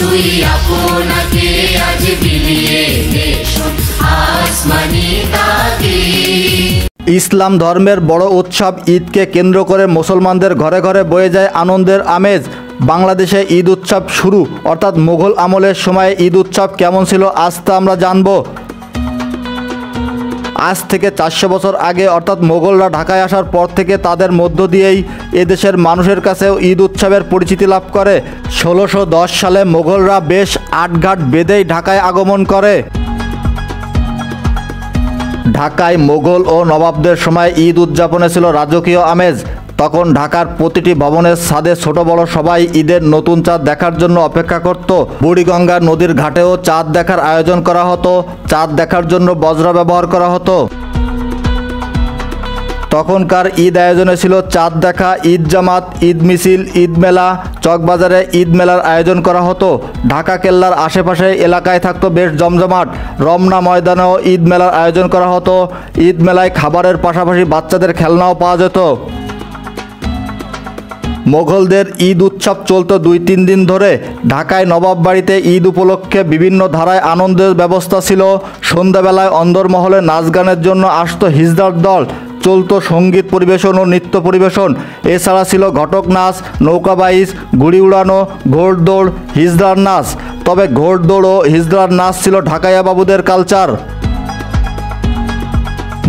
শুধুই আপনাকে আজ বিলিয়ে দেশন আসমানি তাকিদ। ইসলাম ধর্মের বড় উৎসব ঈদকে কেন্দ্র করে মুসলমানদের ঘরে ঘরে বয়ে যায় আনন্দের আমেজ। বাংলাদেশে ঈদ উৎসব শুরু অর্থাৎ মুঘল আমলের সময় ঈদ উৎসব কেমন ছিল আজ তা আমরা জানব। আজ থেকে 400 বছর আগে অর্থাৎ মোগলরা ঢাকায় আসার পর থেকে তাদের মধ্য দিয়েই এদেশের মানুষের কাছেও ঈদ উৎসবের পরিচিতি লাভ করে। 1610 সালে মোগলরা বেশ আটঘাট বেঁধেই ঢাকায় আগমন করে। ঢাকায় মোগল ও নবাবদের সময় ঈদ উদযাপনে ছিল রাজকীয় আমেজ। তখন ঢাকার প্রতিটি ভবনের ছাদে ছোট বড় সবাই ঈদের নতুন চাঁদ দেখার জন্য অপেক্ষা করত। বুড়িগঙ্গা নদীর ঘাটেও চাঁদ দেখার আয়োজন করা হতো। চাঁদ দেখার জন্য বজ্র ব্যবহার করা হতো। তখনকার ঈদ আয়োজনে ছিল চাঁদ দেখা, ঈদ জামাত, ঈদ মিছিল, ঈদ মেলা। চকবাজারে ঈদ মেলার আয়োজন করা হতো। ঢাকা কেল্লার আশেপাশে এলাকায় থাকতো বেশ জমজমাট। রমনা ময়দানেও ঈদ মেলার আয়োজন করা হতো। ঈদ মেলায় খাবারের পাশাপাশি বাচ্চাদের খেলনাও পাওয়া যেত। মোগলদের ঈদ উৎসব চলত 2-3 দিন ধরে। ঢাকায় নবাব বাড়িতে ঈদ উপলক্ষে বিভিন্ন ধারায় আনন্দের ব্যবস্থা ছিল। সন্ধ্যাবেলায় অন্দরমহলে নাচ গানের জন্য আসতো হিজড়ার দল। চলতো সঙ্গীত পরিবেশন ও নৃত্য পরিবেশন। এছাড়া ছিল ঘটক নাচ, নৌকা বাইচ, ঘুড়ি উড়ানো, ঘোড়দৌড়, হিজড়ার নাচ। তবে ঘোড়দৌড় ও হিজড়ার নাচ ছিল ঢাকাইয়া বাবুদের কালচার।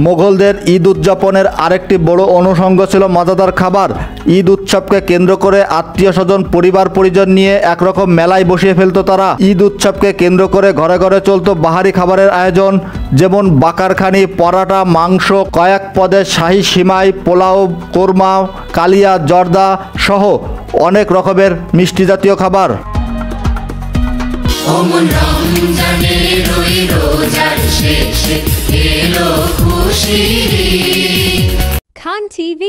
মোগলদের ঈদ উদযাপনের আরেকটি বড় অনুষঙ্গ ছিল মজাদার খাবার। ঈদ উৎসবকে কেন্দ্র করে আত্মীয় স্বজন, পরিবার পরিজন নিয়ে একরকম মেলায় বসিয়ে ফেলতো তারা। ঈদ উৎসবকে কেন্দ্র করে ঘরে ঘরে চলতো বাহারি খাবারের আয়োজন, যেমন বাকারখানি, পরাটা, মাংস, কয়েক পদের শাহী সিমাই, পোলাও, কোরমা, কালিয়া, জর্দা সহ অনেক রকমের মিষ্টি জাতীয় খাবার। অমন রমজানের ওই রোজার শেষে এলো খুশির ঈদ। Khan TV